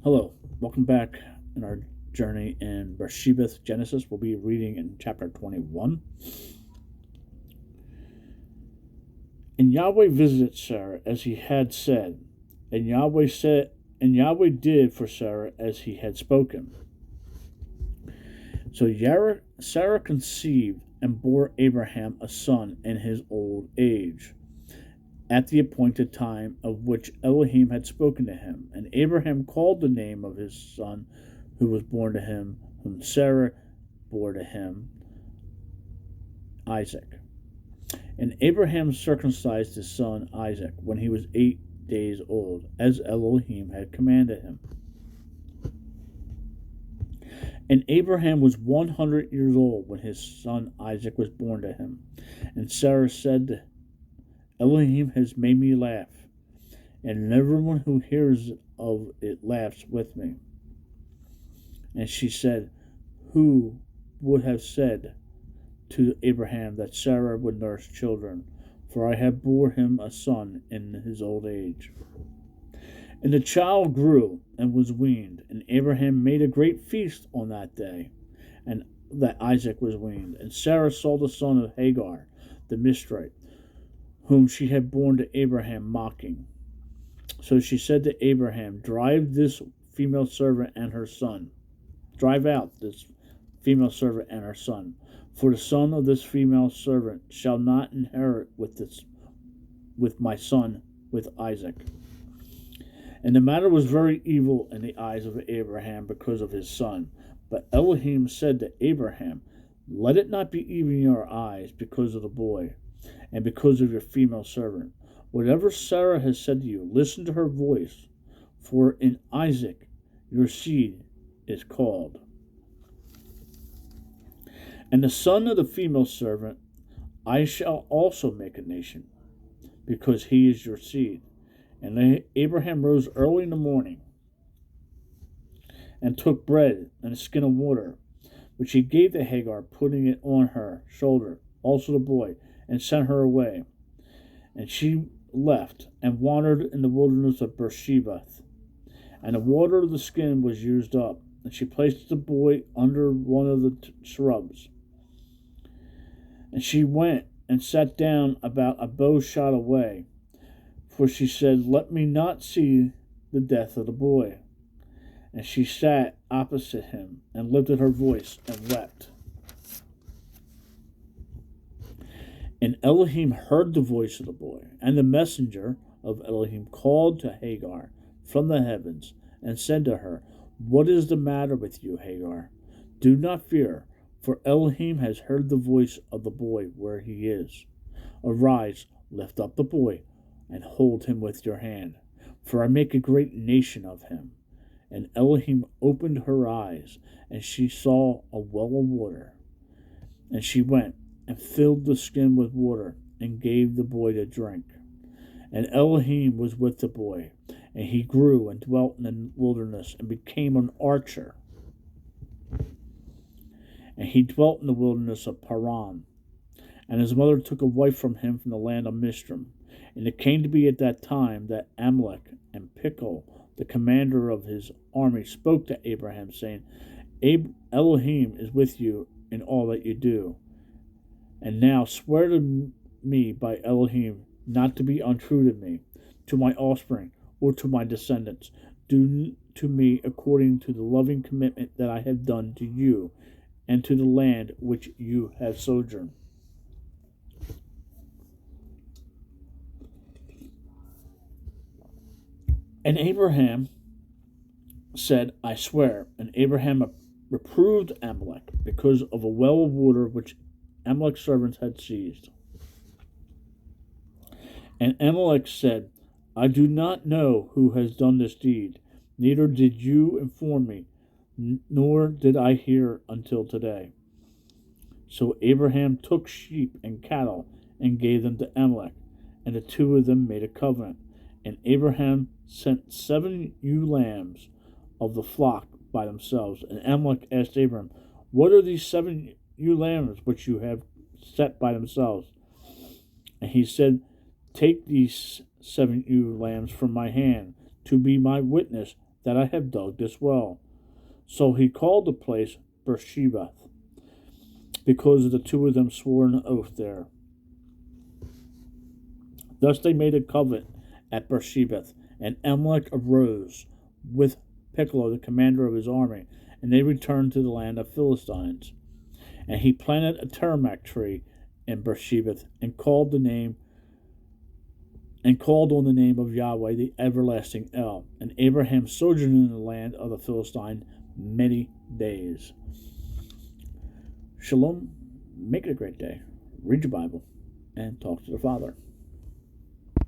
Hello, welcome back in our journey in Bereshith, Genesis. We'll be reading in chapter 21. And Yahweh visited Sarah as he had said, and Yahweh did for Sarah as he had spoken. So Sarah conceived and bore Abraham a son in his old age, at the appointed time of which Elohim had spoken to him. And Abraham called the name of his son who was born to him, whom Sarah bore to him, Isaac. And Abraham circumcised his son Isaac when he was 8 days old, as Elohim had commanded him. And Abraham was 100 years old when his son Isaac was born to him. And Sarah said, Elohim has made me laugh, and everyone who hears of it laughs with me. And she said, who would have said to Abraham that Sarah would nurse children? For I have bore him a son in his old age. And the child grew and was weaned, and Abraham made a great feast on that day, and that Isaac was weaned. And Sarah saw the son of Hagar, the Mistrite, whom she had borne to Abraham, mocking. So she said to Abraham, drive this female servant and her son. Drive out this female servant and her son. For the son of this female servant shall not inherit with my son, with Isaac. And the matter was very evil in the eyes of Abraham because of his son. But Elohim said to Abraham, let it not be evil in your eyes because of the boy, and because of your female servant. Whatever Sarah has said to you, listen to her voice, for in Isaac your seed is called. And the son of the female servant I shall also make a nation, because he is your seed. And Abraham rose early in the morning, and took bread and a skin of water, which he gave to Hagar, putting it on her shoulder, also the boy, and sent her away. And she left, and wandered in the wilderness of Bereshith. And the water of the skin was used up, and she placed the boy under one of the shrubs. And she went and sat down about a bow shot away, for she said, let me not see the death of the boy. And she sat opposite him, and lifted her voice, and wept. And Elohim heard the voice of the boy, and the messenger of Elohim called to Hagar from the heavens, and said to her, what is the matter with you, Hagar? Do not fear, for Elohim has heard the voice of the boy where he is. Arise, lift up the boy, and hold him with your hand, for I make a great nation of him. And Elohim opened her eyes, and she saw a well of water. And she went and filled the skin with water, and gave the boy to drink. And Elohim was with the boy, and he grew and dwelt in the wilderness, and became an archer. And he dwelt in the wilderness of Paran. And his mother took a wife from him from the land of Mistrim. And it came to be at that time that Amalek and Pichol, the commander of his army, spoke to Abraham, saying, Elohim is with you in all that you do. And now swear to me by Elohim not to be untrue to me, to my offspring, or to my descendants. Do to me according to the loving commitment that I have done to you, and to the land which you have sojourned. And Abraham said, I swear. And Abraham reproved Amalek because of a well of water which Amalek's servants had seized. And Amalek said, I do not know who has done this deed, neither did you inform me, nor did I hear until today. So Abraham took sheep and cattle and gave them to Amalek, and the two of them made a covenant. And Abraham sent 7 ewe lambs of the flock by themselves. And Amalek asked Abraham, what are these 7 ewe lambs which you have set by themselves? And he said, take these 7 ewe lambs from my hand, to be my witness that I have dug this well. So he called the place Bereshith, because the two of them swore an oath there. Thus they made a covenant at Bereshith, and Amalek arose with Piccolo, the commander of his army, and they returned to the land of Philistines. And he planted a tamarack tree in Bereshith, and called on the name of Yahweh, the everlasting El. And Abraham sojourned in the land of the Philistine many days. Shalom. Make it a great day. Read your Bible and talk to the Father.